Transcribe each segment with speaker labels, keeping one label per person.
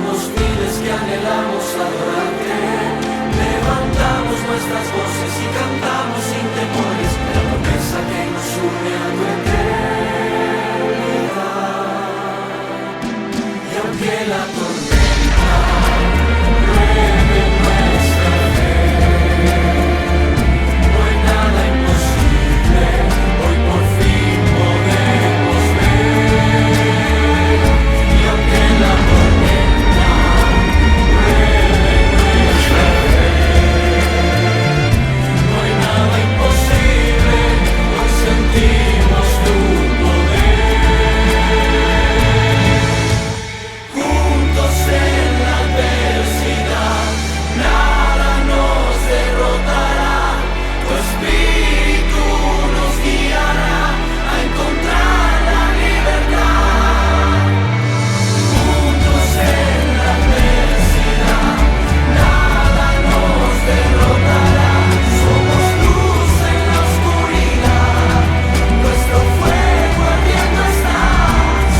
Speaker 1: somos miles que anhelamos adorarte. Levantamos nuestras voces y cantamos sin temores la promesa que nos une a tu eternidad. Y aunque la tormenta ruede nuestra fe, no hay nada imposible, hoy por fin podemos ver. Y aunque la tormenta ruede nuestra fe, no hay nada imposible, hoy sentimos tu poder. Juntos en la adversidad, nada nos derrotará. Tu espíritu nos guiará a encontrar la libertad. Juntos en la adversidad, nada nos derrotará. Somos luz en la oscuridad, nuestro fuego ardiendo está.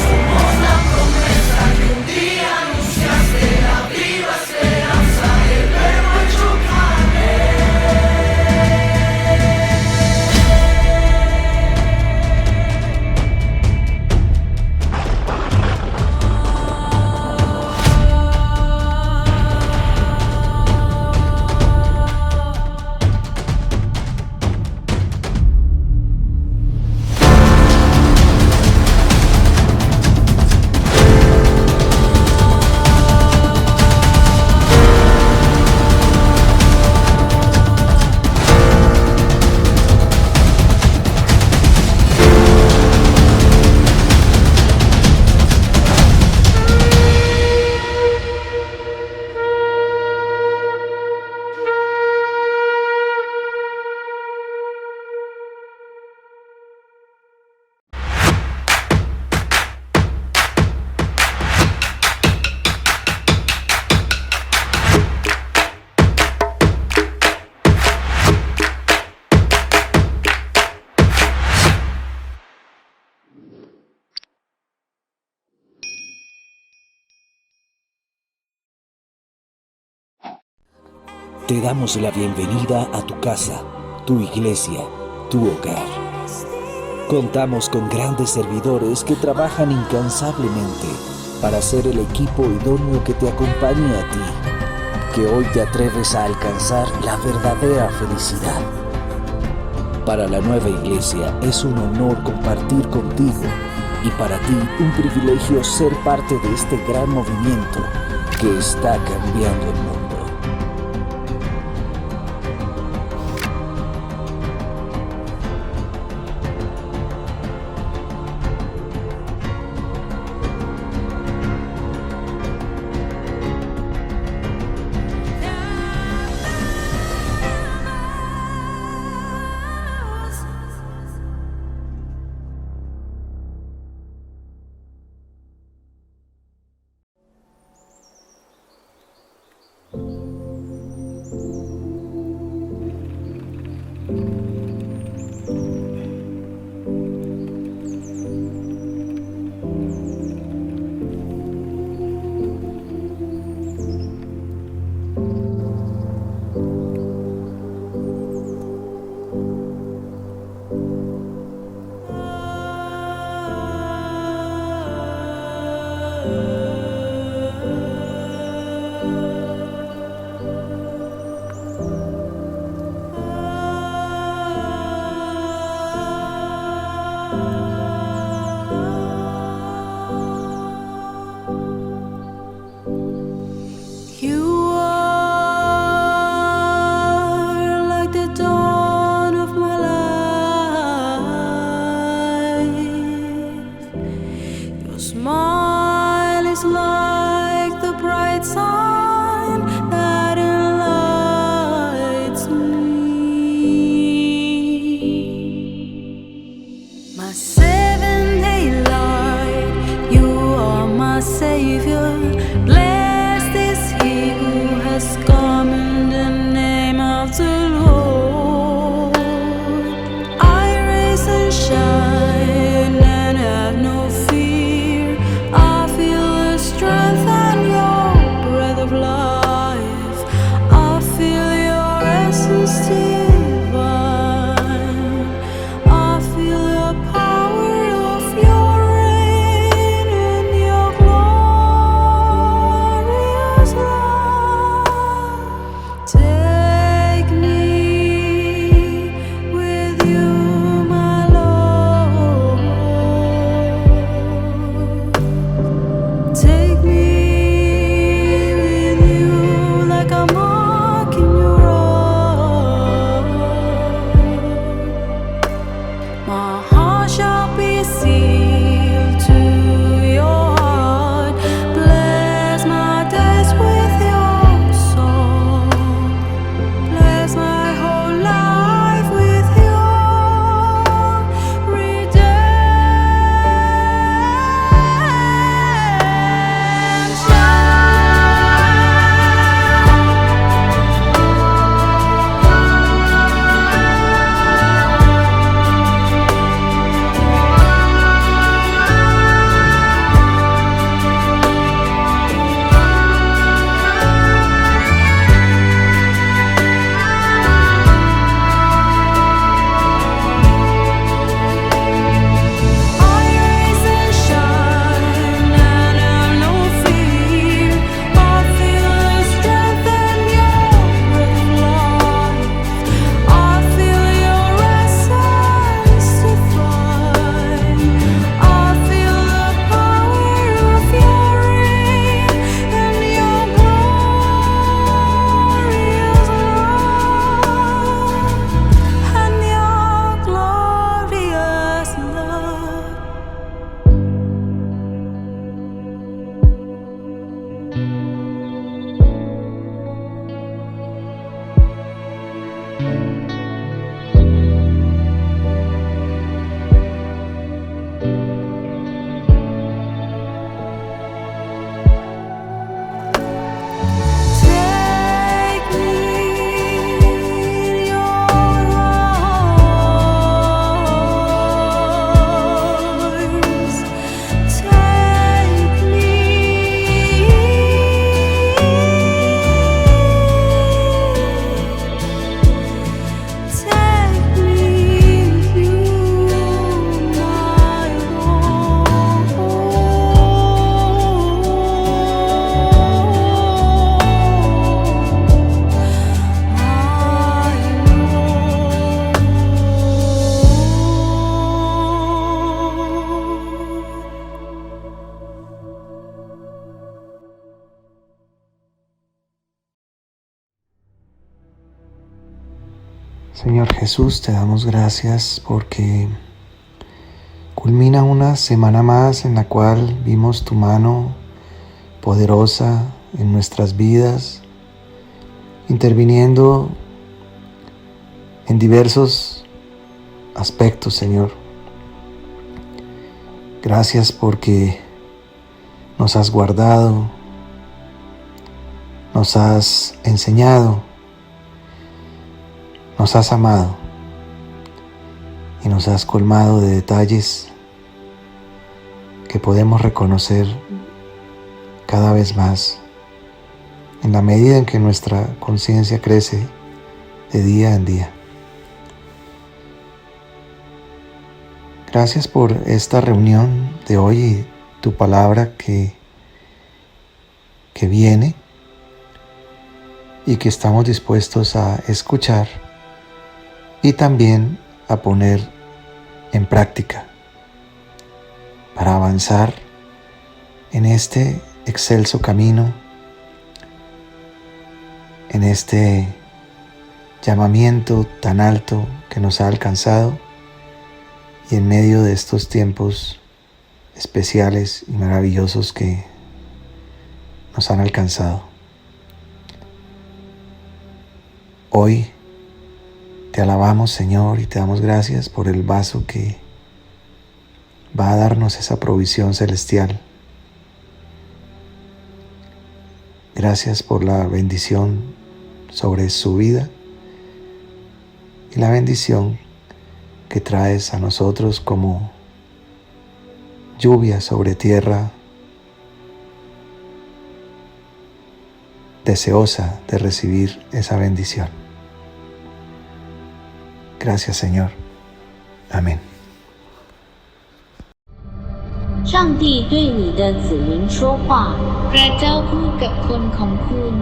Speaker 1: Somos la promesa que un día anunciaste, la viva esperanza, el verbo hecho carne.
Speaker 2: Te damos la bienvenida a tu casa, tu iglesia, tu hogar. Contamos con grandes servidores que trabajan incansablemente para ser el equipo idóneo que te acompañe a ti, que hoy te atreves a alcanzar la verdadera felicidad. Para la nueva iglesia es un honor compartir contigo y para ti un privilegio ser parte de este gran movimiento que está cambiando el mundo.
Speaker 3: Señor Jesús, te damos gracias porque culmina una semana más en la cual vimos tu mano poderosa en nuestras vidas, interviniendo en diversos aspectos, Señor. Gracias porque nos has guardado, nos has enseñado, nos has amado y nos has colmado de detalles que podemos reconocer cada vez más en la medida en que nuestra conciencia crece de día en día. Gracias por esta reunión de hoy y tu palabra que viene y que estamos dispuestos a escuchar y también a poner en práctica para avanzar en este excelso camino, en este llamamiento tan alto que nos ha alcanzado y en medio de estos tiempos especiales y maravillosos que nos han alcanzado. Hoy te alabamos, Señor, y te damos gracias por el vaso que va a darnos esa provisión celestial. Gracias por la bendición sobre su vida y la bendición que traes a nosotros como lluvia sobre tierra deseosa de recibir esa bendición. Gracias, Señor. Amén.
Speaker 4: 上帝对你的子民说话 พระเจ้าพูดกับคนของคุณ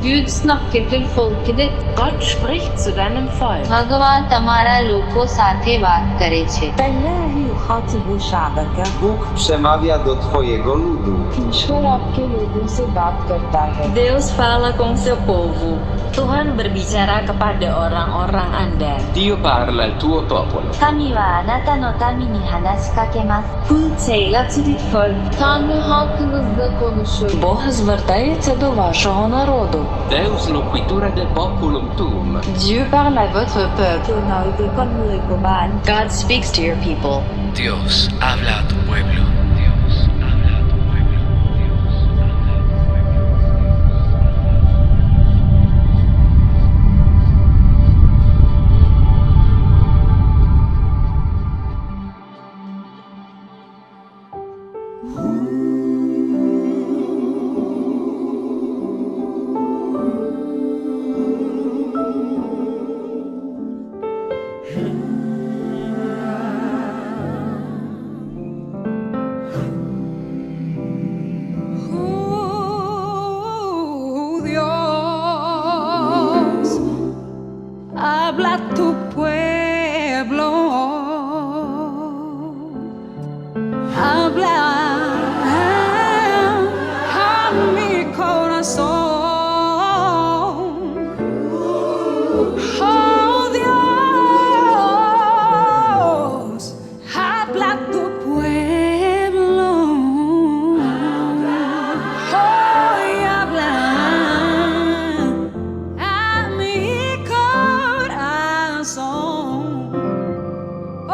Speaker 5: Gud snakker til folket ditt. Gud spricht zu deinem Volk.
Speaker 4: ભગવાન તમારા લોકો સાથે વાત કરે છે
Speaker 6: الله يخاطب شعبك
Speaker 7: Bóg przemawia do Twojego ludu.
Speaker 5: ईश्वर आपके लोगों से बात करता है.
Speaker 6: Deus fala com seu povo. Tuhan berbicara kepada orang-orang Anda.
Speaker 8: Dio parla al tuo popolo.
Speaker 4: 神はあなたの民に話しかけます
Speaker 6: Gud taler til dit folk.
Speaker 5: Tanrı halkınızla konuşur.
Speaker 6: Бог звертається до вашого народу.
Speaker 8: Deus loquitura del populum tuum.
Speaker 6: Dieu parle à votre peuple. nói với con người của bạn. God speaks to your people.
Speaker 9: Dios habla a tu pueblo. Dios habla a tu pueblo. Dios
Speaker 10: habla tu pueblo, habla a mi corazón. Oh Dios, habla tu pueblo, hoy habla a mi corazón. Oh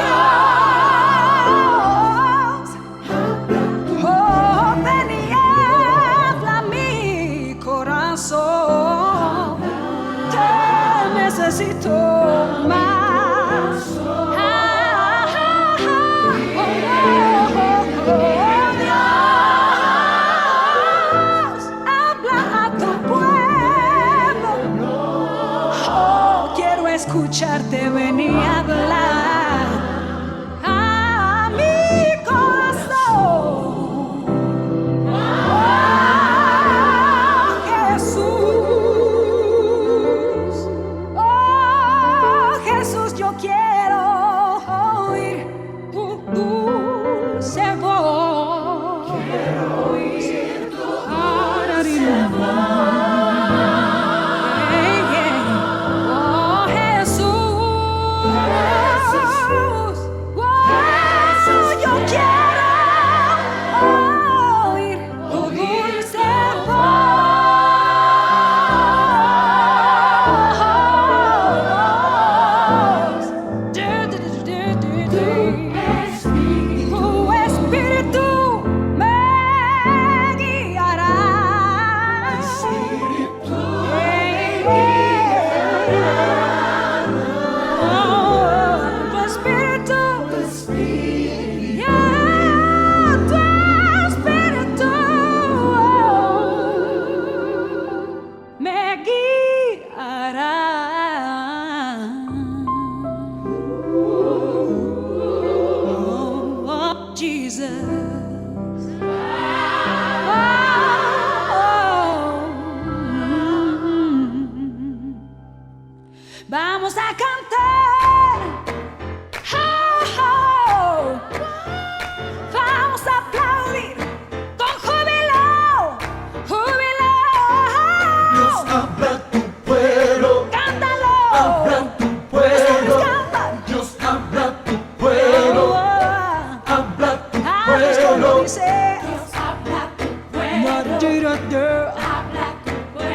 Speaker 10: Dios, oh ven y habla a mi corazón. Te necesito más. Dios, habla a tu pueblo. Oh, quiero escucharte venir a hablar a mi corazón. Oh, Jesús. Oh,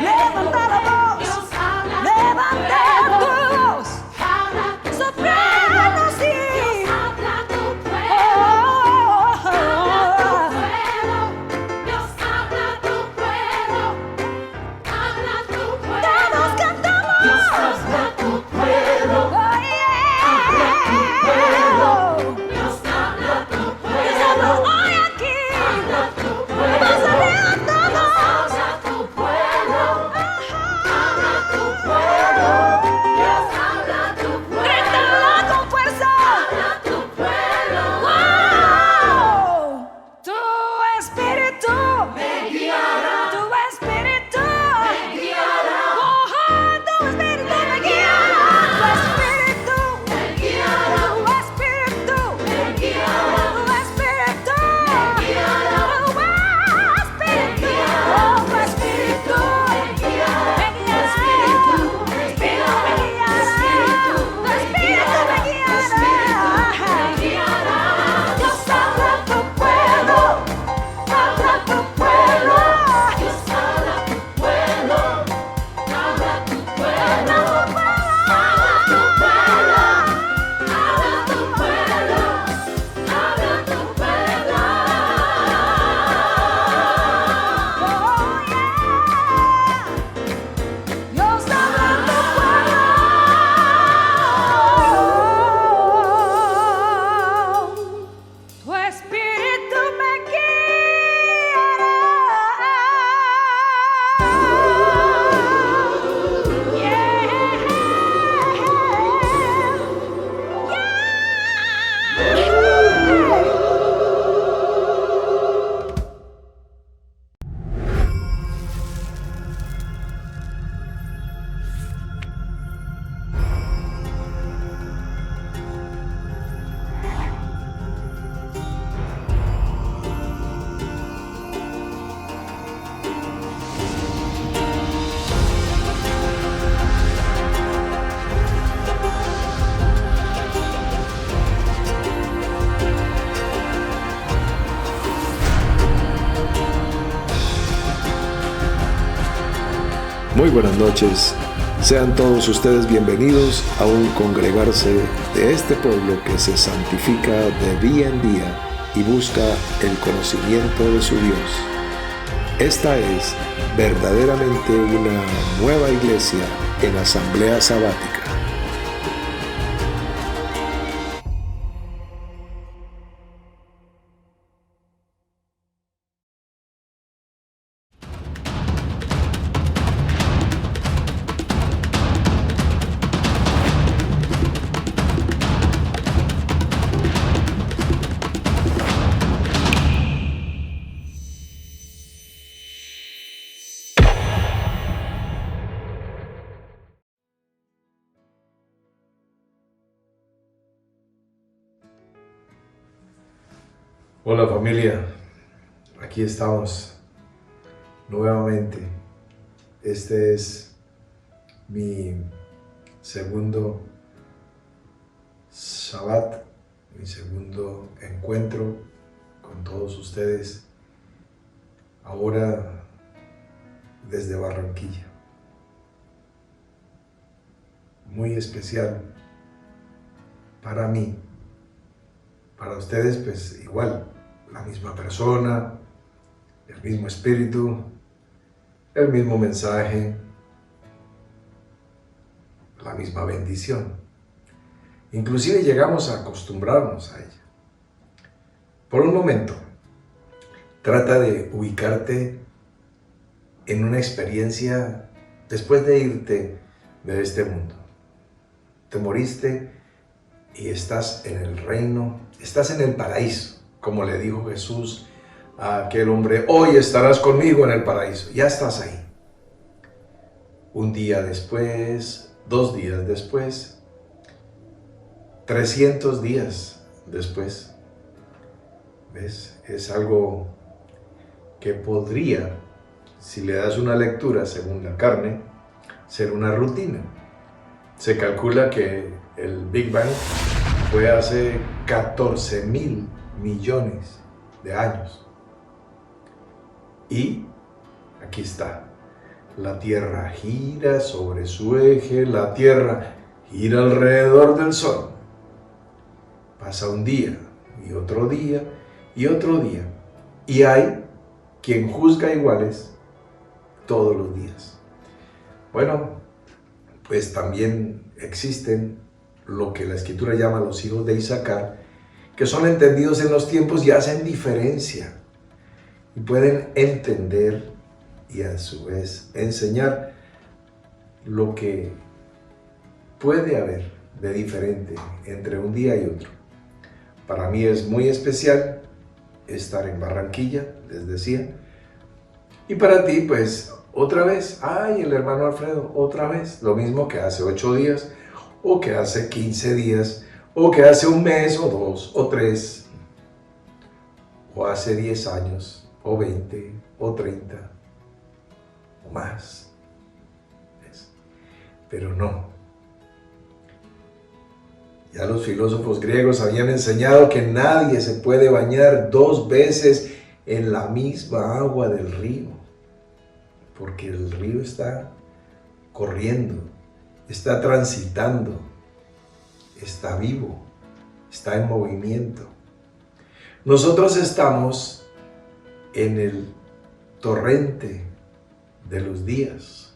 Speaker 10: Levanta la voz, levanta tu voz, soprano, sí. Todos cantamos. Dios habla tu pueblo. Dios habla tu pueblo. Hoy aquí. Habla tu pueblo. Pásale a todos. Habla tu pueblo. Habla tu pueblo. Dios habla tu pueblo. Grítalo con fuerza. Habla tu pueblo. Wow. Tu espíritu me guiará. Tu espíritu me guiará. Tu espíritu me guiará. Tu espíritu me guiará. Tu espíritu me guiará. Tu espíritu me guiará. Tu espíritu me guiará. Tu espíritu me guiará. Dios habla tu pueblo. Habla tu pueblo. Dios habla tu pueblo. Habla tu pueblo. Habla tu pueblo. Habla tu pueblo. Habla tu pueblo. Oh, yeah. Dios habla tu pueblo. Tu espíritu me
Speaker 11: Muy buenas noches, sean todos ustedes bienvenidos a un congregarse de este pueblo que se santifica de día en día y busca el conocimiento de su Dios. Esta es verdaderamente una nueva iglesia en asamblea sabática.
Speaker 12: Hola familia, aquí estamos nuevamente. Este es mi segundo Shabbat, mi segundo encuentro con todos ustedes, ahora desde Barranquilla. Muy especial para mí, para ustedes pues igual, la misma persona, el mismo espíritu, el mismo mensaje, la misma bendición. Inclusive llegamos a acostumbrarnos a ella. Por un momento, trata de ubicarte en una experiencia después de irte de este mundo. Te moriste y estás en el reino, estás en el paraíso, como le dijo Jesús a aquel hombre: hoy estarás conmigo en el paraíso. Ya estás ahí. Un día después, 2 días después, 300 días después. ¿Ves? Es algo que podría, si le das una lectura según la carne, ser una rutina. Se calcula que el Big Bang fue hace 14.000 millones de años. Y Aquí está. La Tierra gira sobre su eje, la Tierra gira alrededor del Sol. Pasa un día y otro día y otro día. Y hay quien juzga iguales todos los días. Bueno, pues también existen lo que la Escritura llama los hijos de Isaacar, que son entendidos en los tiempos y hacen diferencia. Y pueden entender y a su vez enseñar lo que puede haber de diferente entre un día y otro. Para mí es muy especial estar en Barranquilla, les decía. Y para ti, pues, otra vez, ay, el hermano Alfredo, otra vez, lo mismo que hace 8 días, o que hace 15 días, o que hace un mes, o 2, o 3, o hace 10 años, o 20, o 30, o más. Pero no. Ya los filósofos griegos habían enseñado que nadie se puede bañar 2 veces en la misma agua del río, porque el río está corriendo, está transitando, está vivo, está en movimiento. Nosotros estamos en el torrente de los días.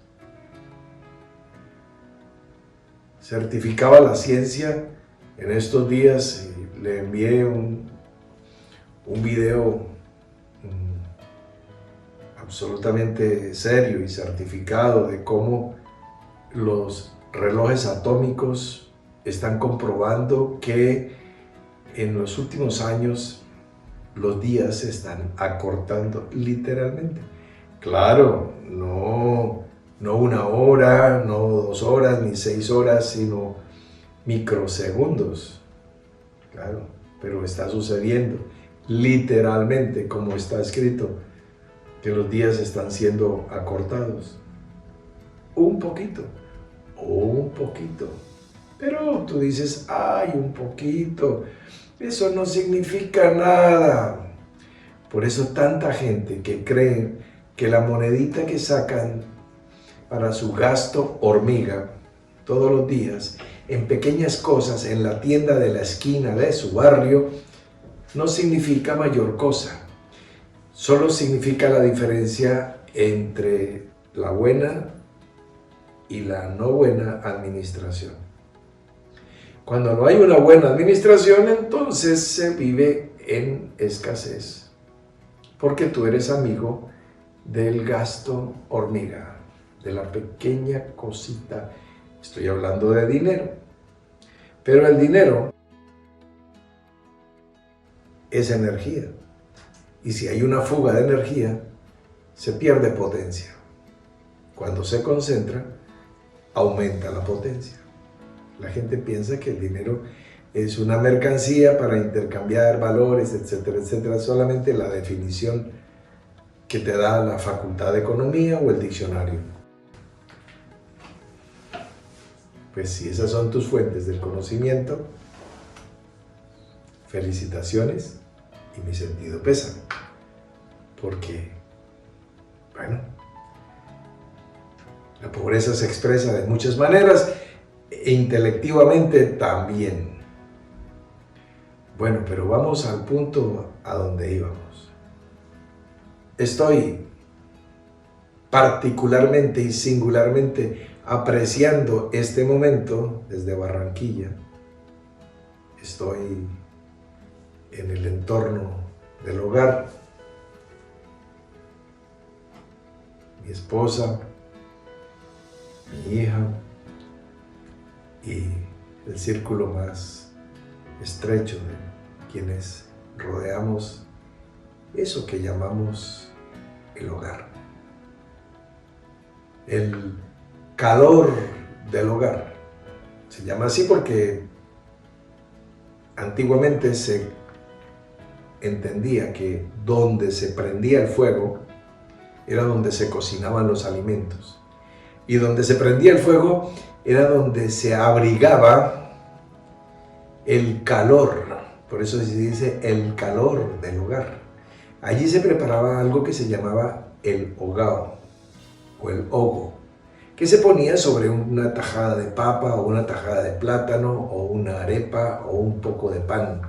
Speaker 12: Certificaba la ciencia en estos días, le envié un video absolutamente serio y certificado de cómo los relojes atómicos están comprobando que en los últimos años los días se están acortando literalmente. Claro, no 1 hora, no 2 horas, ni 6 horas, sino microsegundos. Claro, pero está sucediendo literalmente, como está escrito, que los días están siendo acortados. Un poquito, pero tú dices, ay, un poquito, eso no significa nada. Por eso tanta gente que cree que la monedita que sacan para su gasto hormiga todos los días en pequeñas cosas en la tienda de la esquina de su barrio no significa mayor cosa. Solo significa la diferencia entre la buena y la no buena administración. Cuando no hay una buena administración, entonces se vive en escasez, porque tú eres amigo del gasto hormiga, de la pequeña cosita. Estoy hablando de dinero, pero el dinero es energía, y si hay una fuga de energía, se pierde potencia. Cuando se concentra, aumenta la potencia. La gente piensa que el dinero es una mercancía para intercambiar valores, etcétera, etcétera. Solamente la definición que te da la Facultad de Economía o el diccionario. Pues si esas son tus fuentes del conocimiento, felicitaciones y mi sentido pésame. Porque, bueno, la pobreza se expresa de muchas maneras e intelectivamente también. Bueno, pero vamos al punto a donde íbamos. Estoy particularmente y singularmente apreciando este momento desde Barranquilla. Estoy en el entorno del hogar. Mi esposa, mi hija y el círculo más estrecho de quienes rodeamos eso que llamamos el hogar. El calor del hogar se llama así porque antiguamente se entendía que donde se prendía el fuego era donde se cocinaban los alimentos, y donde se prendía el fuego era donde se abrigaba el calor. Por eso se dice el calor del hogar. Allí se preparaba algo que se llamaba el hogao o el hogo, que se ponía sobre una tajada de papa o una tajada de plátano o una arepa o un poco de pan.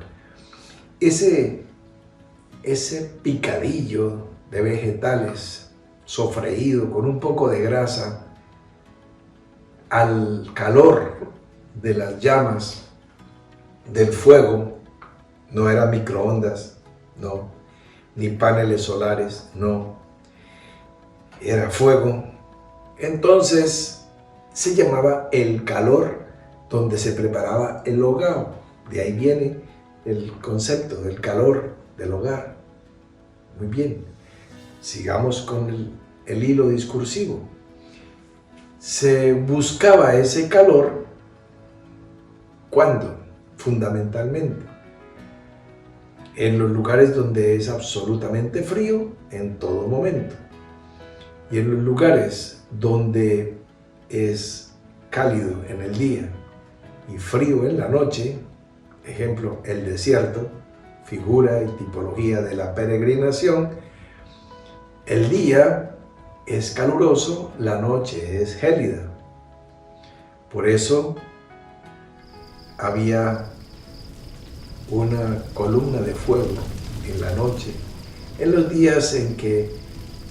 Speaker 12: Ese picadillo de vegetales sofreído con un poco de grasa al calor de las llamas del fuego, no eran microondas, no, ni paneles solares, no, era fuego. Entonces se llamaba el calor donde se preparaba el hogao. De ahí viene el concepto del calor del hogar. Muy bien, sigamos con el hilo discursivo. Se buscaba ese calor, ¿cuándo? Fundamentalmente en los lugares donde es absolutamente frío en todo momento, y en los lugares donde es cálido en el día y frío en la noche, ejemplo, el desierto, figura y tipología de la peregrinación. El día es caluroso, la noche es gélida. Por eso había una columna de fuego en la noche, en los días en que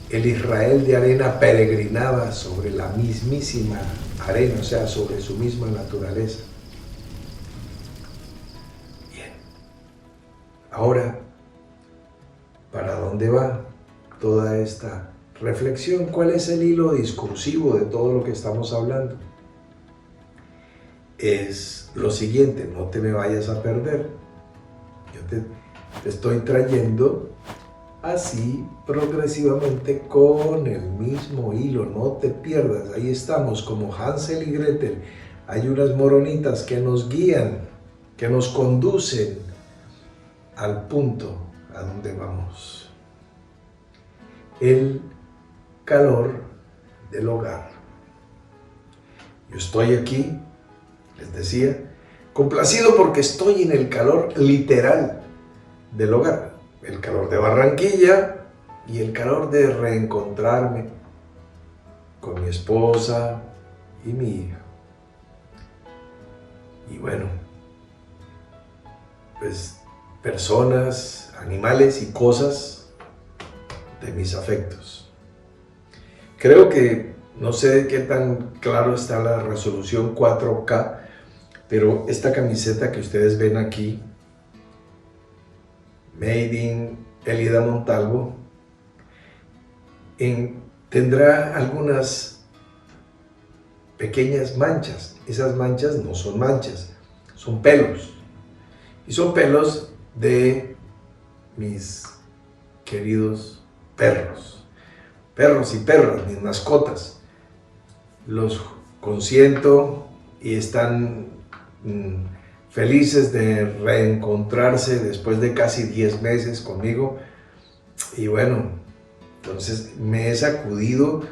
Speaker 12: el Israel de arena peregrinaba sobre la mismísima arena, o sea, sobre su misma naturaleza. Bien. Ahora, ¿para dónde va toda esta reflexión? ¿Cuál es el hilo discursivo de todo lo que estamos hablando? Es lo siguiente, no te me vayas a perder. Yo te estoy trayendo así progresivamente con el mismo hilo, no te pierdas. Ahí estamos como Hansel y Gretel. Hay unas moronitas que nos guían, que nos conducen al punto a donde vamos. El calor del hogar. Yo estoy aquí, les decía, complacido porque estoy en el calor literal del hogar. El calor de Barranquilla y el calor de reencontrarme con mi esposa y mi hija. Y bueno, pues personas, animales y cosas de mis afectos. Creo que no sé qué tan claro está la resolución 4K, pero esta camiseta que ustedes ven aquí, Made in Elida Montalvo, tendrá algunas pequeñas manchas. Esas manchas no son manchas, son pelos. Y son pelos de mis queridos perros. Perros y perras, mis mascotas. Los consiento y están felices de reencontrarse después de casi 10 meses conmigo. Y bueno, entonces me he sacudido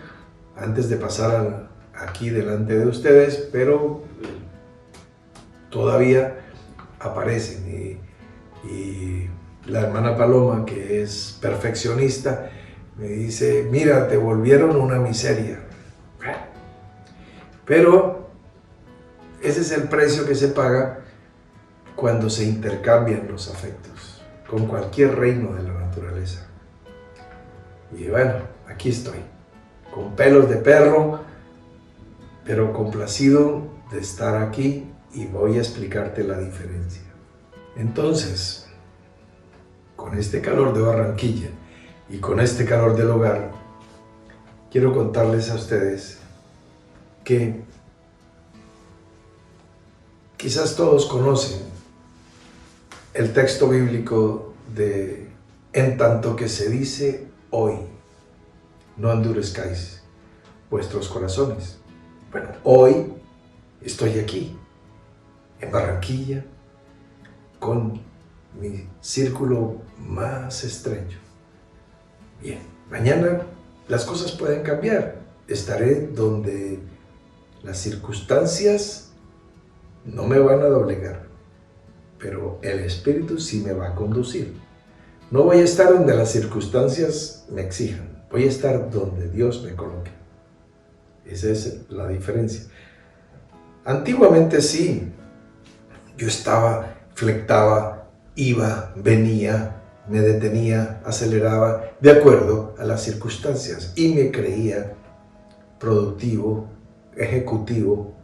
Speaker 12: antes de pasar aquí delante de ustedes, pero todavía aparecen. Y la hermana Paloma, que es perfeccionista, me dice: mira, te volvieron una miseria. Pero ese es el precio que se paga cuando se intercambian los afectos con cualquier reino de la naturaleza. Y bueno, aquí estoy, con pelos de perro, pero complacido de estar aquí, y voy a explicarte la diferencia. Entonces, con este calor de Barranquilla y con este calor del hogar, quiero contarles a ustedes que quizás todos conocen el texto bíblico de: en tanto que se dice hoy, no endurezcáis vuestros corazones. Bueno, hoy estoy aquí, en Barranquilla, con mi círculo más estrecho. Bien, mañana las cosas pueden cambiar. Estaré donde las circunstancias no me van a doblegar, pero el Espíritu sí me va a conducir. No voy a estar donde las circunstancias me exijan, Voy a estar donde Dios me coloque. Esa es la diferencia. Antiguamente sí, yo estaba, flectaba, iba, venía, me detenía, aceleraba, de acuerdo a las circunstancias, y me creía productivo, ejecutivo,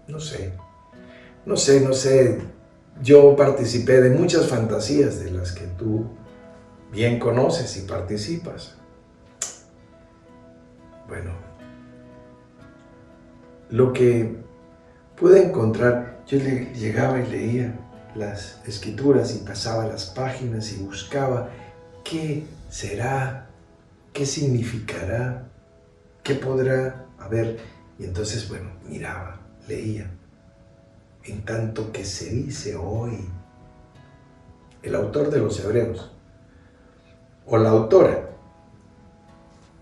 Speaker 12: no sé. Yo participé de muchas fantasías de las que tú bien conoces y participas. Bueno, lo que pude encontrar, yo llegaba y leía las escrituras y pasaba las páginas y buscaba qué será, qué significará, qué podrá haber. Y entonces, bueno, miraba, leía. En tanto que se dice hoy, el autor de los Hebreos, o la autora,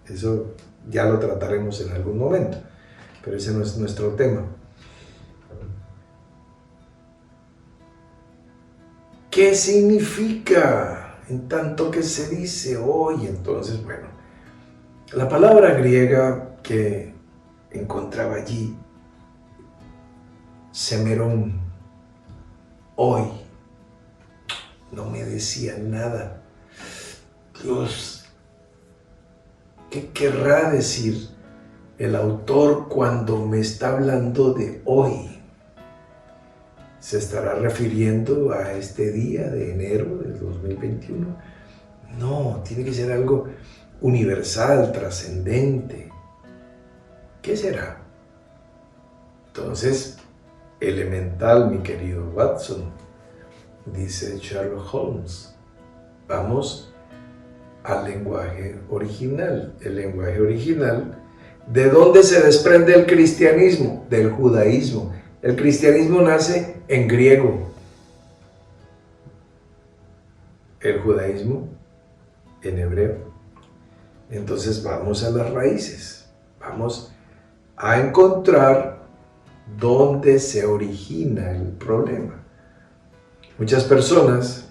Speaker 12: eso ya lo trataremos en algún momento, pero ese no es nuestro tema. ¿Qué significa en tanto que se dice hoy? Entonces, bueno, la palabra griega que encontraba allí, semerón, hoy, no me decía nada. Dios, ¿qué querrá decir el autor cuando me está hablando de hoy? ¿Se estará refiriendo a este día de enero del 2021? No, tiene que ser algo universal, trascendente. ¿Qué será? Entonces, elemental, mi querido Watson, dice Sherlock Holmes. Vamos al lenguaje original. El lenguaje original, ¿de dónde se desprende el cristianismo? Del judaísmo. El cristianismo nace en griego. El judaísmo en hebreo. Entonces vamos a las raíces. Vamos a encontrar dónde se origina el problema. Muchas personas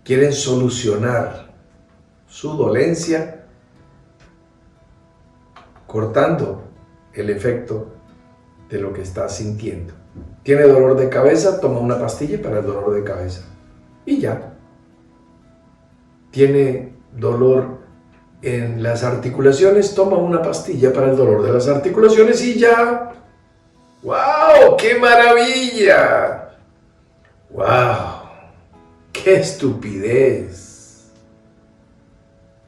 Speaker 12: quieren solucionar su dolencia cortando el efecto de lo que está sintiendo. ¿Tiene dolor de cabeza? Toma una pastilla para el dolor de cabeza. Y ya. ¿Tiene dolor en las articulaciones? Toma una pastilla para el dolor de las articulaciones y ya. ¡Wow! ¡Qué maravilla! ¡Wow! ¡Qué estupidez!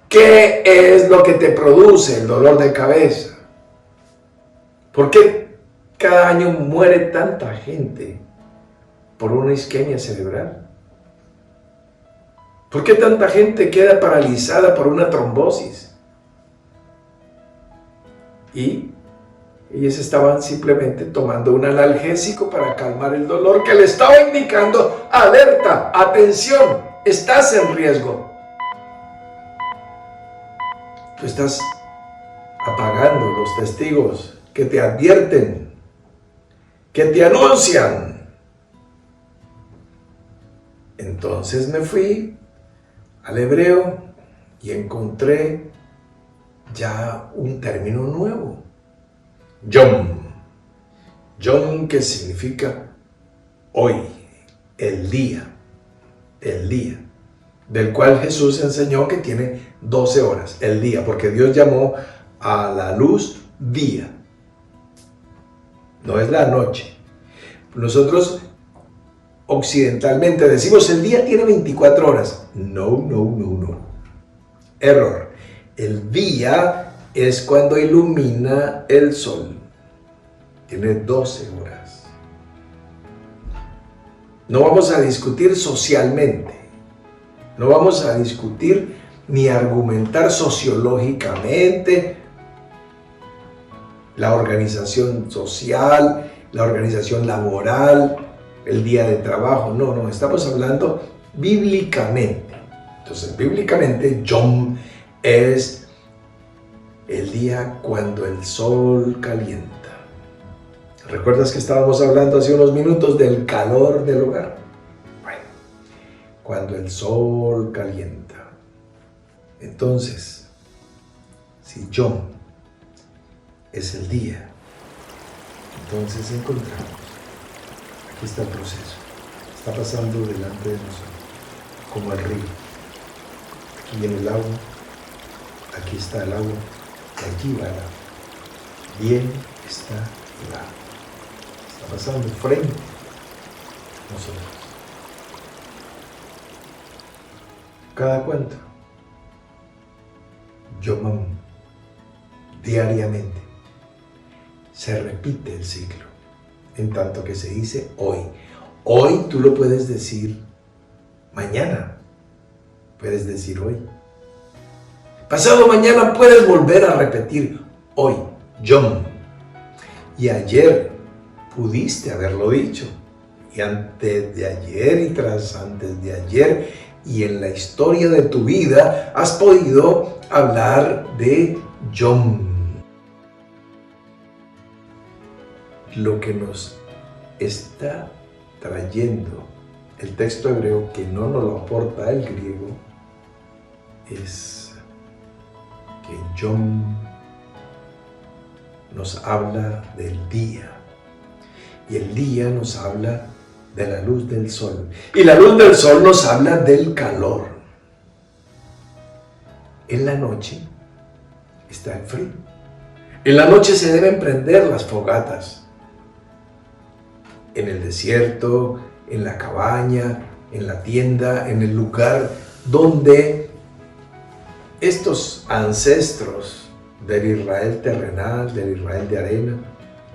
Speaker 12: ¿Qué es lo que te produce el dolor de cabeza? ¿Por qué cada año muere tanta gente por una isquemia cerebral? ¿Por qué tanta gente queda paralizada por una trombosis? Y ellos estaban simplemente tomando un analgésico para calmar el dolor que le estaba indicando: alerta, atención, estás en riesgo. Tú estás apagando los testigos que te advierten, que te anuncian. Entonces me fui al hebreo y encontré ya un término nuevo. Yom, que significa hoy, el día, del cual Jesús enseñó que tiene 12 horas, el día, porque Dios llamó a la luz día, no es la noche. Nosotros occidentalmente decimos el día tiene 24 horas, no, error, el día es cuando ilumina el sol. Tiene 12 horas. No vamos a discutir socialmente. No vamos a discutir ni argumentar sociológicamente la organización social, la organización laboral, el día de trabajo. No, estamos hablando bíblicamente. Entonces, bíblicamente, Yom es el día cuando el sol calienta. ¿Recuerdas que estábamos hablando hace unos minutos del calor del hogar? Bueno, cuando el sol calienta. Entonces, si Yom es el día, entonces encontramos, aquí está el proceso, está pasando delante de nosotros, como el río. Aquí viene el agua, aquí está el agua, y aquí va el agua. Bien está el agua. Está pasando frente a nosotros. ¿Cada cuánto? Yomam, diariamente. Se repite el ciclo, en tanto que se dice hoy. Hoy tú lo puedes decir mañana, puedes decir hoy. Pasado mañana puedes volver a repetir hoy, Yom. Y ayer pudiste haberlo dicho, y antes de ayer y tras antes de ayer, y en la historia de tu vida has podido hablar de Yom. Lo que nos está trayendo el texto hebreo, que no nos lo aporta el griego, es que Yom nos habla del día, y el día nos habla de la luz del sol, y la luz del sol nos habla del calor. En la noche está el frío. En la noche se deben prender las fogatas. En el desierto, en la cabaña, en la tienda, en el lugar donde estos ancestros del Israel terrenal, del Israel de arena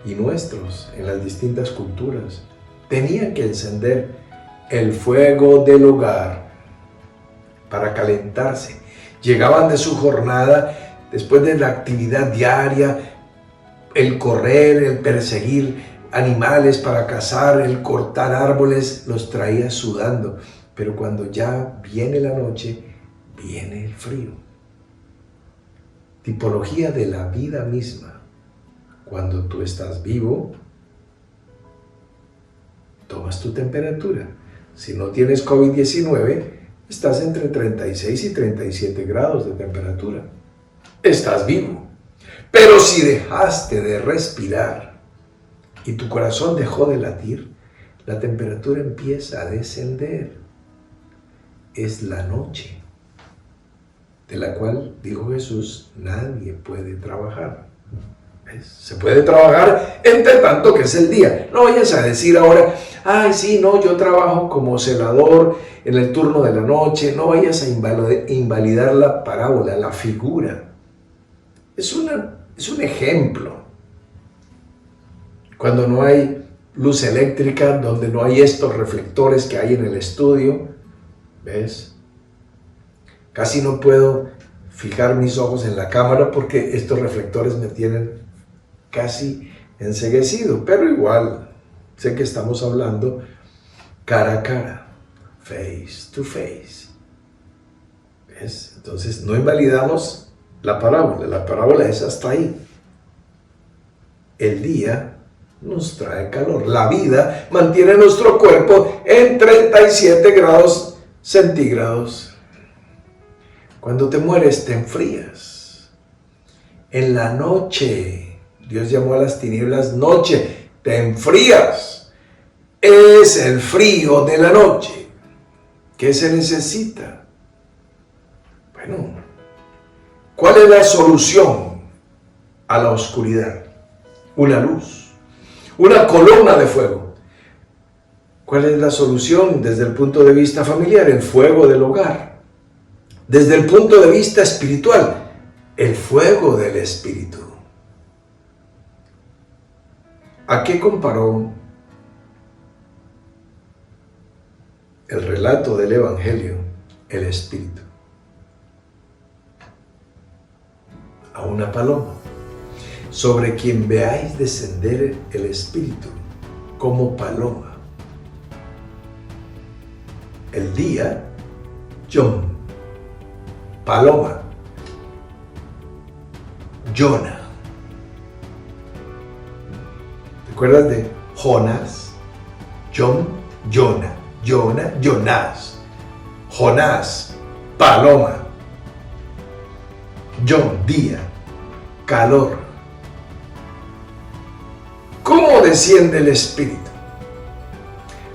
Speaker 12: y nuestros en las distintas culturas tenían que encender el fuego del hogar para calentarse. Llegaban de su jornada, después de la actividad diaria, el correr, el perseguir animales para cazar, el cortar árboles, los traía sudando. Pero cuando ya viene la noche, viene el frío. Tipología de la vida misma. Cuando tú estás vivo, tomas tu temperatura. Si no tienes COVID-19, estás entre 36 y 37 grados de temperatura. Estás vivo. Pero si dejaste de respirar y tu corazón dejó de latir, la temperatura empieza a descender. Es la noche, de la cual, dijo Jesús, nadie puede trabajar. ¿Ves? Se puede trabajar entre tanto que es el día. No vayas a decir ahora, ay, sí, no, yo trabajo como celador en el turno de la noche. No vayas a invalidar la parábola, la figura. Es un ejemplo. Cuando no hay luz eléctrica, donde no hay estos reflectores que hay en el estudio, ¿ves? Casi no puedo fijar mis ojos en la cámara porque estos reflectores me tienen casi enceguecido, pero igual sé que estamos hablando cara a cara, face to face. ¿Ves? Entonces no invalidamos la parábola es hasta ahí. El día nos trae calor. La vida mantiene nuestro cuerpo en 37 grados centígrados. Cuando te mueres, te enfrías. En la noche, Dios llamó a las tinieblas noche, te enfrías. Es el frío de la noche. ¿Qué se necesita? Bueno, ¿cuál es la solución a la oscuridad? Una luz. Una columna de fuego. ¿Cuál es la solución desde el punto de vista familiar? El fuego del hogar. Desde el punto de vista espiritual, el fuego del Espíritu. ¿A qué comparó el relato del Evangelio el Espíritu? A una paloma, sobre quien veáis descender el Espíritu como paloma. El día, Yom, paloma, Jonah. ¿Te acuerdas de Jonás? Yom, Jonah, Jonás, paloma. John, día, calor. ¿Cómo desciende el Espíritu?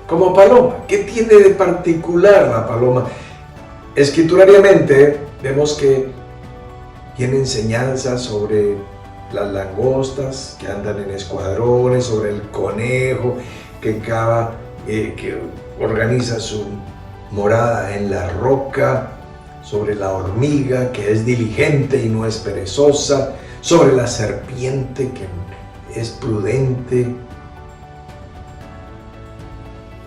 Speaker 12: Como paloma. ¿Qué tiene de particular la paloma? Escriturariamente vemos que tiene enseñanzas sobre las langostas que andan en escuadrones, sobre el conejo que organiza su morada en la roca, sobre la hormiga que es diligente y no es perezosa, sobre la serpiente que es prudente.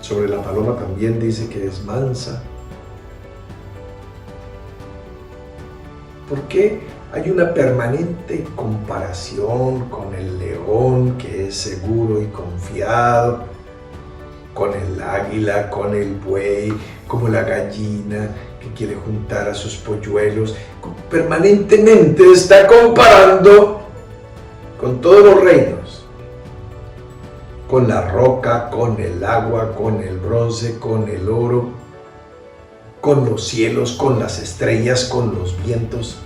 Speaker 12: Sobre la paloma también dice que es mansa. ¿Por qué hay una permanente comparación con el león que es seguro y confiado, con el águila, con el buey, como la gallina que quiere juntar a sus polluelos? Permanentemente está comparando con todos los reinos, con la roca, con el agua, con el bronce, con el oro, con los cielos, con las estrellas, con los vientos.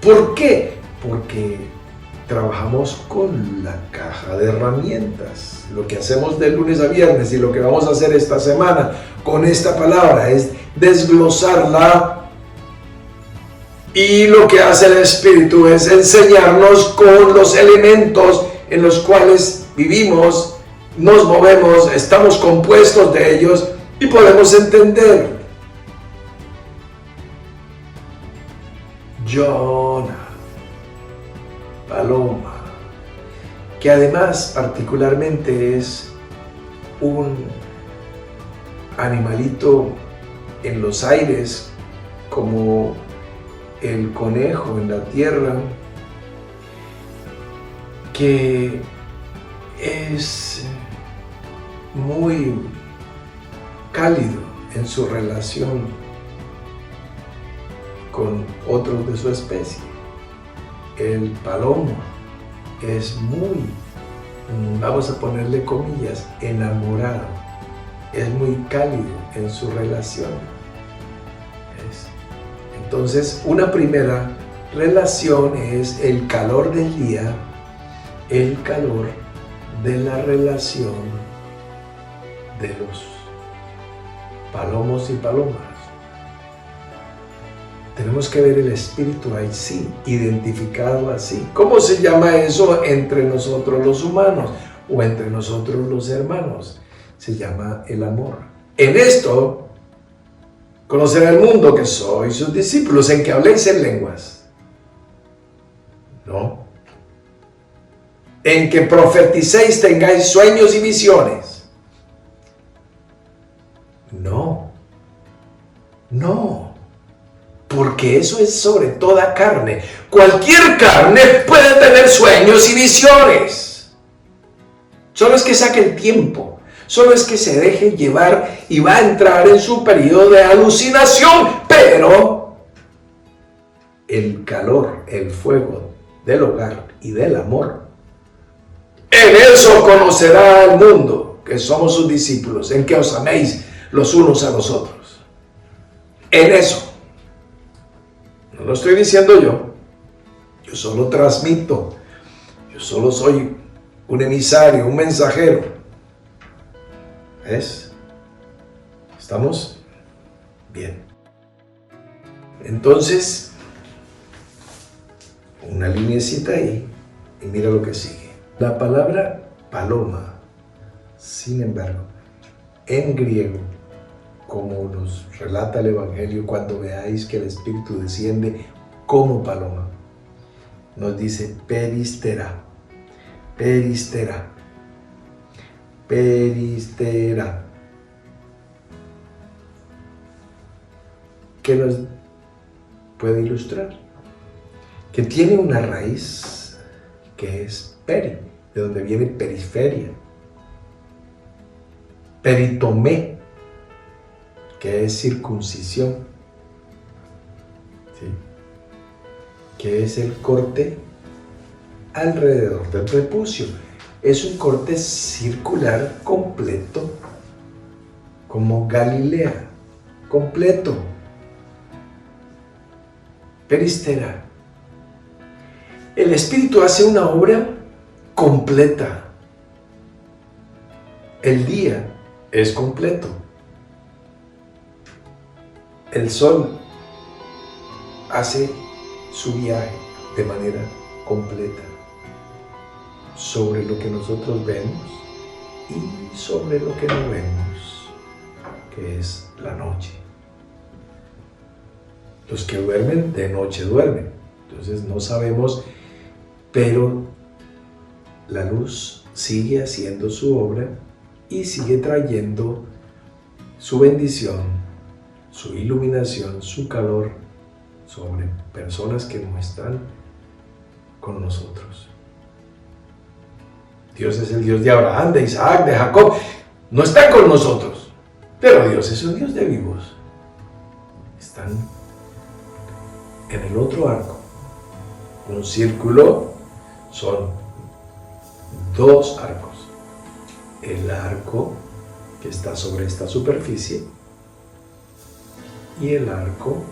Speaker 12: ¿Por qué? Porque trabajamos con la caja de herramientas. Lo que hacemos de lunes a viernes y lo que vamos a hacer esta semana con esta palabra es desglosarla, y lo que hace el Espíritu es enseñarnos con los elementos en los cuales vivimos, nos movemos, estamos compuestos de ellos y podemos entender. Jonah, paloma, que además particularmente es un animalito en los aires como el conejo en la tierra, que es muy cálido en su relación con otros de su especie. El palomo es muy, vamos a ponerle comillas, enamorado, es muy cálido en su relación. Entonces, una primera relación es el calor del día, el calor de la relación de los palomos y palomas. Tenemos que ver el Espíritu ahí sí, identificado así. ¿Cómo se llama eso entre nosotros los humanos o entre nosotros los hermanos? Se llama el amor. En esto conocerá el mundo que sois sus discípulos, en que habléis en lenguas. No. En que profeticéis, tengáis sueños y visiones. No. No. Porque eso es sobre toda carne. Cualquier carne puede tener sueños y visiones. Solo es que saque el tiempo. Solo es que se deje llevar y va a entrar en su periodo de alucinación. Pero el calor, el fuego del hogar y del amor, en eso conocerá el mundo que somos sus discípulos, en que os améis los unos a los otros. En eso. No lo estoy diciendo yo solo transmito, yo solo soy un emisario, un mensajero. ¿Ves? ¿Estamos? Bien. Entonces, una lineecita ahí y mira lo que sigue. La palabra paloma, sin embargo, en griego, como nos relata el Evangelio, cuando veáis que el Espíritu desciende como paloma, nos dice peristera, peristera, peristera. ¿Qué nos puede ilustrar? Que tiene una raíz que es peri, de donde viene periferia. Peritomé, que es circuncisión, ¿sí? Que es el corte alrededor del prepucio. Es un corte circular completo, como Galilea, completo. Peristera, El Espíritu hace una obra completa. El día es completo. El sol hace su viaje de manera completa sobre lo que nosotros vemos y sobre lo que no vemos, que es la noche. Los que duermen, de noche duermen. Entonces no sabemos, pero la luz sigue haciendo su obra y sigue trayendo su bendición, su iluminación, su calor sobre personas que no están con nosotros. Dios es el Dios de Abraham, de Isaac, de Jacob. No están con nosotros, pero Dios es un Dios de vivos. Están en el otro arco. Un círculo son dos arcos. El arco que está sobre esta superficie y el arco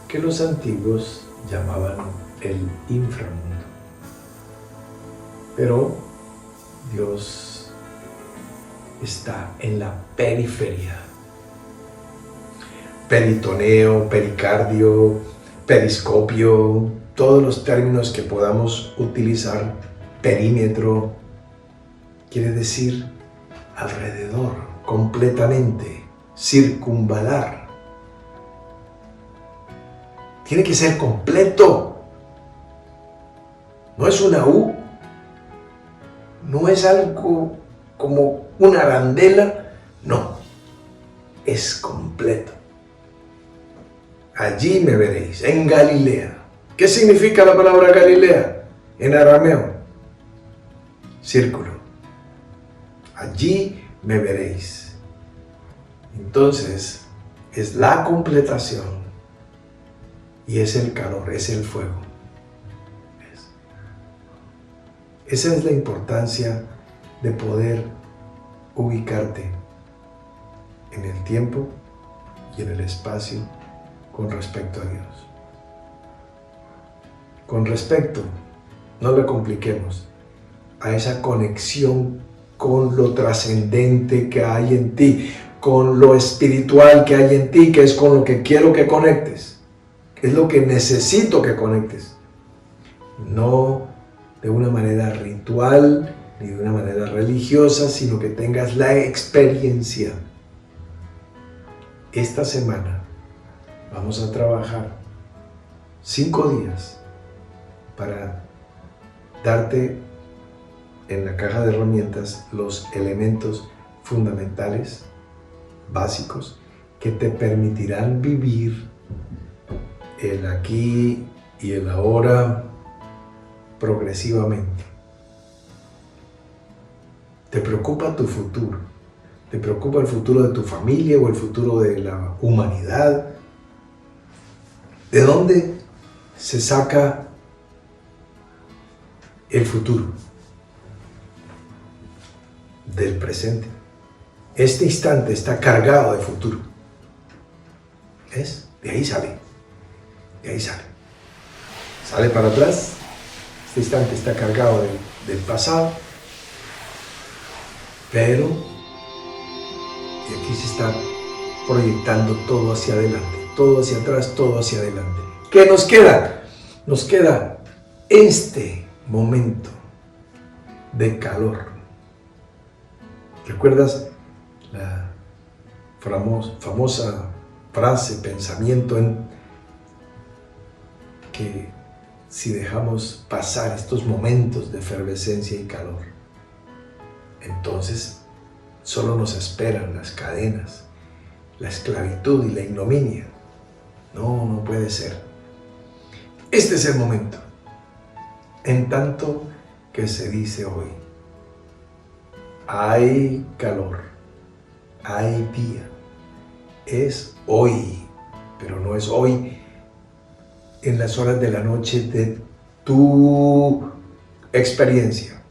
Speaker 12: que los antiguos llamaban el inframundo. Pero Dios está en la periferia. Peritoneo, pericardio, periscopio, todos los términos que podamos utilizar. Perímetro quiere decir alrededor, completamente, circunvalar. Tiene que ser completo. No es una U, no es algo como una arandela, no, es completo. Allí me veréis, en Galilea. ¿Qué significa la palabra Galilea en arameo? Círculo. Allí me veréis. Entonces, es la completación y es el calor, es el fuego. Esa es la importancia de poder ubicarte en el tiempo y en el espacio con respecto a Dios. Con respecto, no lo compliquemos, a esa conexión con lo trascendente que hay en ti, con lo espiritual que hay en ti, que es con lo que quiero que conectes, es lo que necesito que conectes. No de una manera ritual ni de una manera religiosa, sino que tengas la experiencia. Esta semana vamos a trabajar 5 días para darte en la caja de herramientas los elementos fundamentales, básicos, que te permitirán vivir el aquí y el ahora progresivamente. ¿Te preocupa tu futuro? ¿Te preocupa el futuro de tu familia o el futuro de la humanidad? ¿De dónde se saca el futuro? Del presente. Este instante está cargado de futuro. ¿Ves? De ahí sale. De ahí sale. Sale para atrás. Este instante está cargado del pasado. Pero de aquí se está proyectando todo hacia adelante. Todo hacia atrás, todo hacia adelante. ¿Qué nos queda? Nos queda este momento de calor. ¿Recuerdas la famosa frase, pensamiento que si dejamos pasar estos momentos de efervescencia y calor, entonces solo nos esperan las cadenas, la esclavitud y la ignominia? No, no puede ser. Este es el momento, en tanto que se dice hoy, hay calor, hay día, es hoy, pero no es hoy en las horas de la noche de tu experiencia,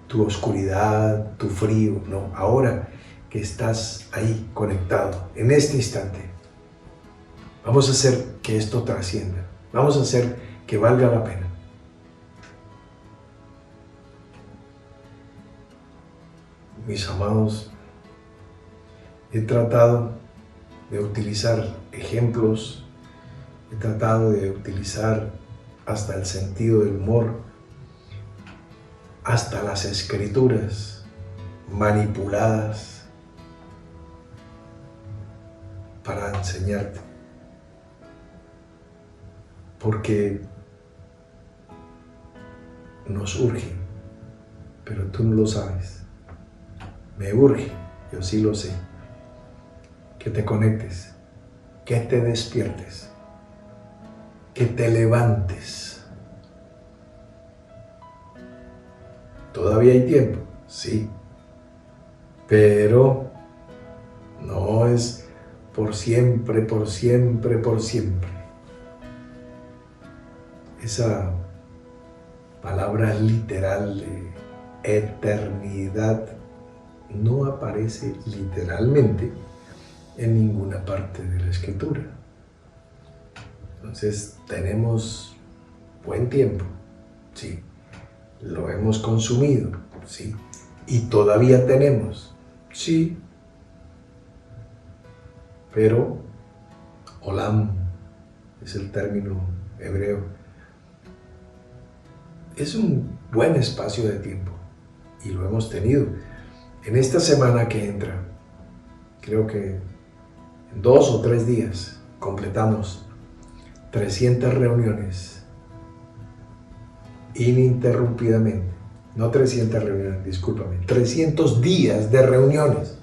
Speaker 12: tu oscuridad, tu frío, no, ahora que estás ahí conectado, en este instante. Vamos a hacer que esto trascienda, vamos a hacer que valga la pena. mis amados, he tratado de utilizar ejemplos, he tratado de utilizar hasta el sentido del humor, hasta las escrituras manipuladas para enseñarte. Porque nos urge, pero tú no lo sabes. Me urge, yo sí lo sé, que te conectes, que te despiertes, que te levantes. Todavía hay tiempo, sí, pero no es por siempre, por siempre, por siempre. Esa palabra literal de eternidad no aparece literalmente en ninguna parte de la Escritura. Entonces tenemos buen tiempo, sí. Lo hemos consumido, sí. Y todavía tenemos, sí. Pero olam es el término hebreo. Es un buen espacio de tiempo y lo hemos tenido. En esta semana que entra, creo que en 2 o 3 días completamos 300 reuniones ininterrumpidamente. No 300 reuniones, discúlpame, 300 días de reuniones.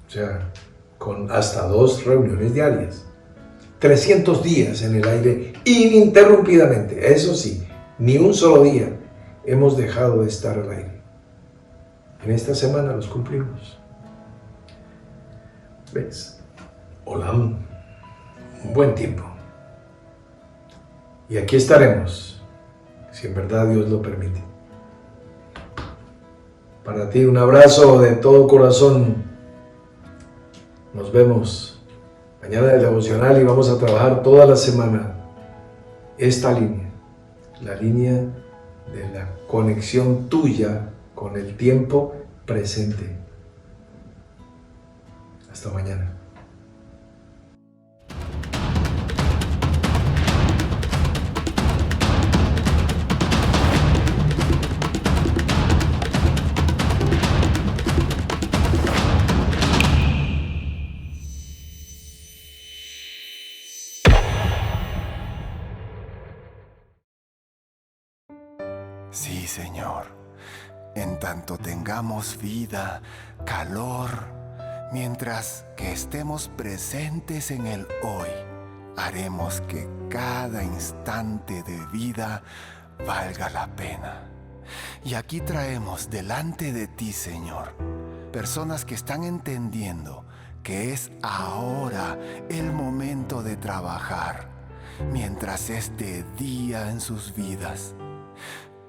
Speaker 12: O sea, con hasta 2 reuniones diarias. 300 días en el aire ininterrumpidamente. Eso sí, ni un solo día hemos dejado de estar al aire. En esta semana los cumplimos. ¿Ves? Olam, un buen tiempo. Y aquí estaremos, si en verdad Dios lo permite. Para ti un abrazo de todo corazón. Nos vemos mañana en el devocional y vamos a trabajar toda la semana esta línea, la línea de la conexión tuya con el tiempo presente. Hasta mañana.
Speaker 13: Sí, Señor, en tanto tengamos vida, calor, mientras que estemos presentes en el hoy, haremos que cada instante de vida valga la pena. Y aquí traemos delante de ti, Señor, personas que están entendiendo que es ahora el momento de trabajar, mientras es de día en sus vidas.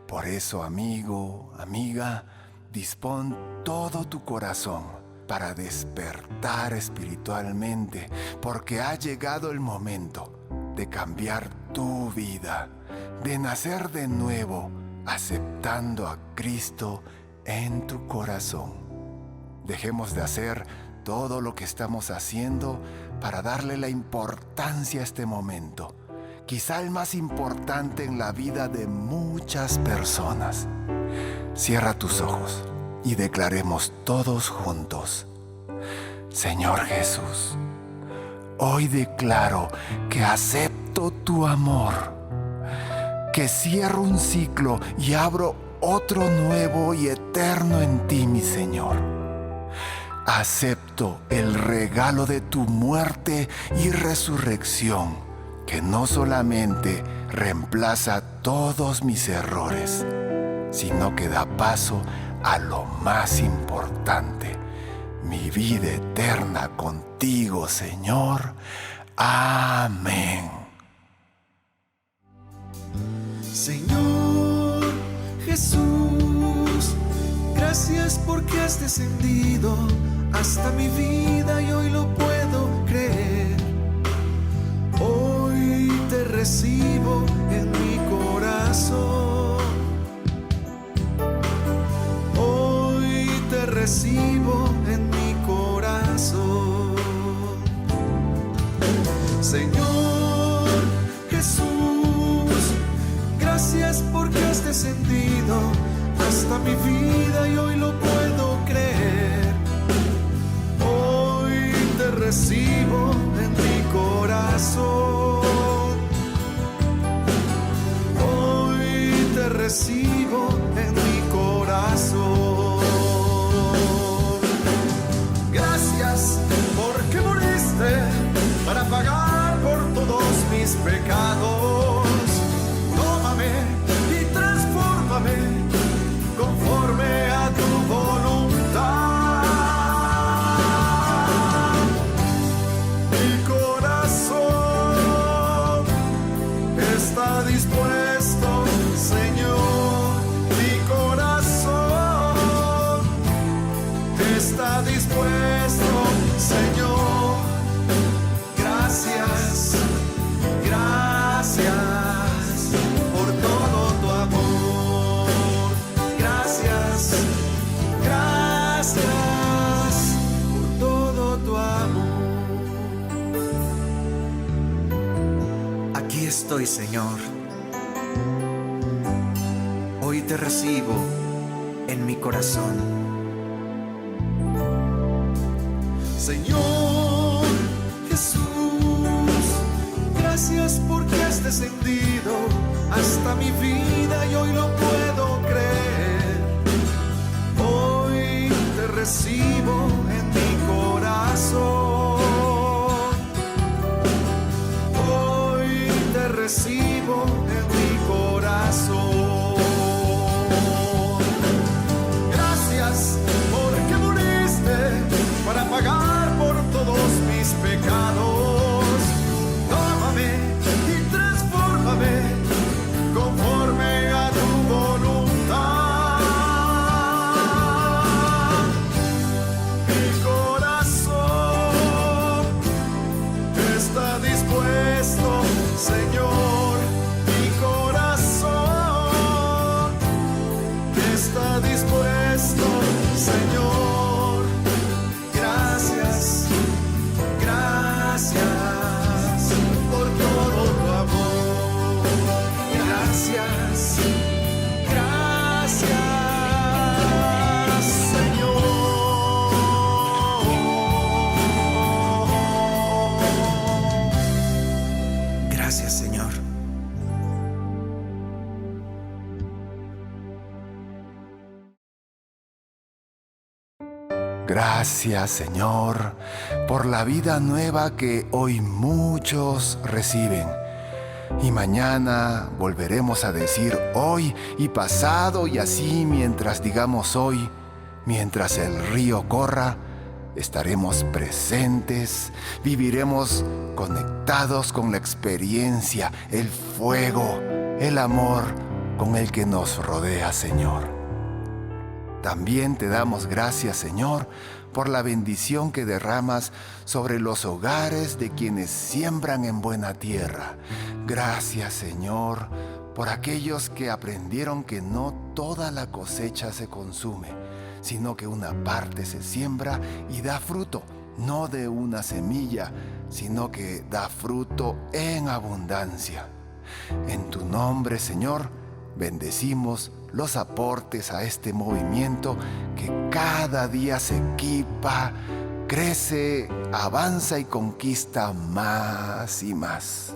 Speaker 13: Por eso, amigo, amiga, dispón todo tu corazón para despertar espiritualmente, porque ha llegado el momento de cambiar tu vida, de nacer de nuevo, aceptando a Cristo en tu corazón. Dejemos de hacer todo lo que estamos haciendo para darle la importancia a este momento, quizá el más importante en la vida de muchas personas. Cierra tus ojos y declaremos todos juntos: Señor Jesús, hoy declaro que acepto tu amor, que cierro un ciclo y abro otro nuevo y eterno en ti, mi Señor. Acepto el regalo de tu muerte y resurrección, que no solamente reemplaza todos mis errores, sino que da paso a lo más importante, mi vida eterna contigo, Señor. Amén.
Speaker 1: Señor Jesús, gracias porque has descendido hasta mi vida y hoy lo puedo creer. Hoy te recibo en mi corazón.
Speaker 14: recibo en mi corazón. Señor Jesús, gracias porque has descendido hasta mi vida y hoy lo puedo creer. Hoy te recibo en mi corazón. Hoy te recibo en mi corazón. Gracias porque moriste para pagar por todos mis pecados. Tómame y transfórmame conforme a tu voluntad. Mi corazón está dispuesto, Señor. Mi corazón está dispuesto, Señor. Gracias, gracias por todo tu amor. Gracias, gracias por todo tu amor. Aquí estoy, Señor. Hoy te recibo en mi corazón. Señor Jesús, gracias porque has descendido hasta mi vida y hoy lo puedo creer. Hoy te recibo en mi corazón. Hoy te recibo en mi corazón. Gracias porque moriste para pagar por todos mis pecados. Tómame y transfórmame conforme a tu voluntad. Mi corazón está dispuesto, Señor. Mi corazón está dispuesto, Señor. Gracias, gracias por todo tu amor. Gracias, gracias, Señor. Gracias, Señor.
Speaker 13: Gracias, Señor, por la vida nueva que hoy muchos reciben. Y mañana volveremos a decir hoy y pasado y así mientras digamos hoy, mientras el río corra, estaremos presentes, viviremos conectados con la experiencia, el fuego, el amor con el que nos rodea, Señor. También te damos gracias, Señor, por la bendición que derramas sobre los hogares de quienes siembran en buena tierra. Gracias, Señor, por aquellos que aprendieron que no toda la cosecha se consume, sino que una parte se siembra y da fruto, no de una semilla, sino que da fruto en abundancia. En tu nombre, Señor, bendecimos los aportes a este movimiento que cada día se equipa, crece, avanza y conquista más y más.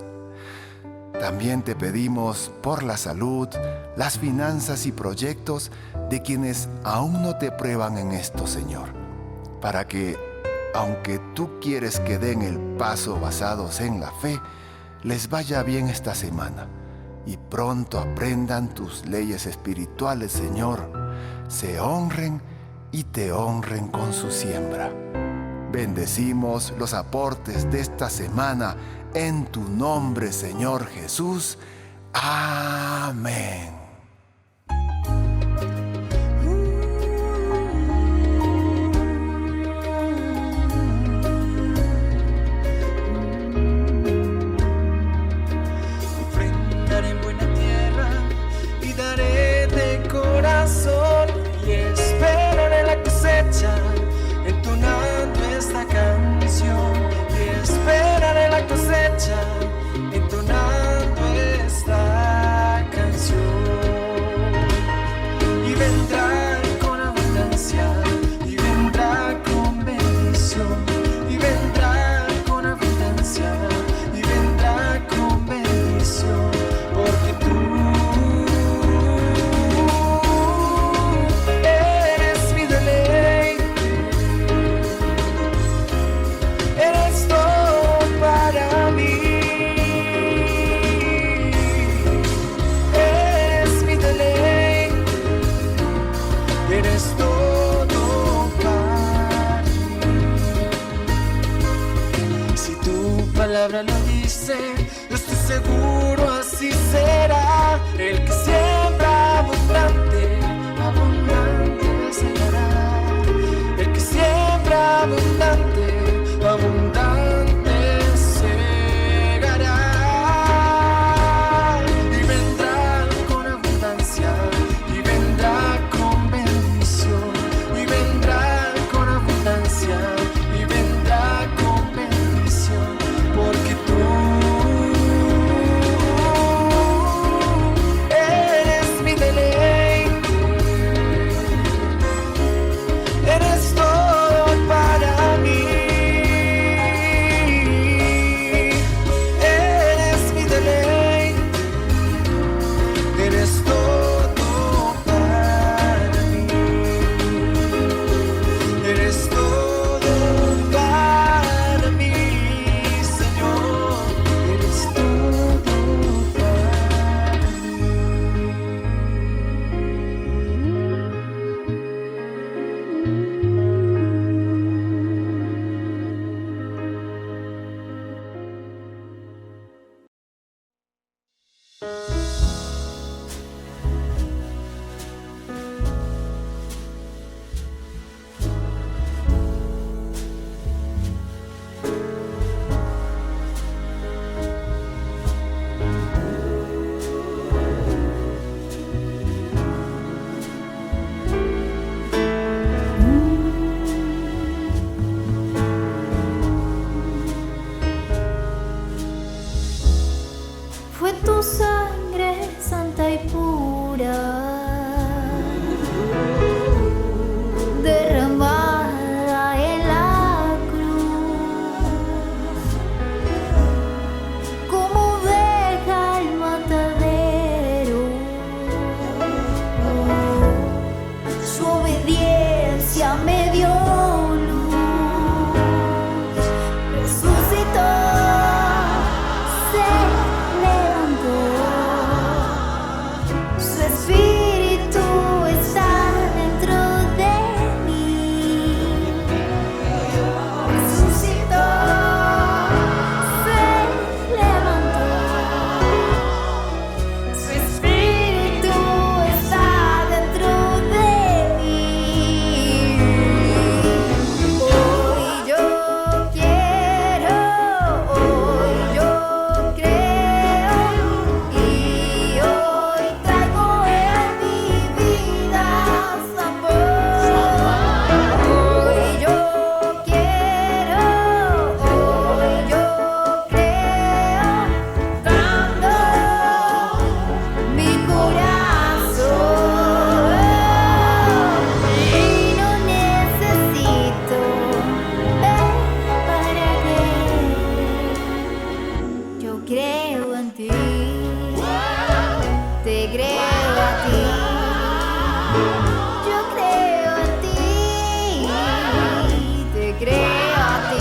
Speaker 13: También te pedimos por la salud, las finanzas y proyectos de quienes aún no te prueban en esto, Señor, para que, aunque tú quieres que den el paso basados en la fe, les vaya bien esta semana y pronto aprendan tus leyes espirituales, Señor, se honren y te honren con su siembra. Bendecimos los aportes de esta semana en tu nombre, Señor Jesús. Amén.
Speaker 14: Ofrendaré en buena tierra y daré de corazón y esperaré la cosecha
Speaker 10: Fue tu sangre santa y pura, derramada en la cruz, como oveja al matadero. Su obediencia me dio luz, resucitó. Su espíritu está dentro de mí. Resucitó, se levantó. Su espíritu está dentro de mí. Hoy yo quiero, hoy yo creo, y hoy traigo en mi vida sabor. Hoy yo quiero, hoy yo creo, dando mi corazón. Y no necesito ver para creer. Yo creo en ti, te creo a ti. Yo creo en ti, te creo a ti.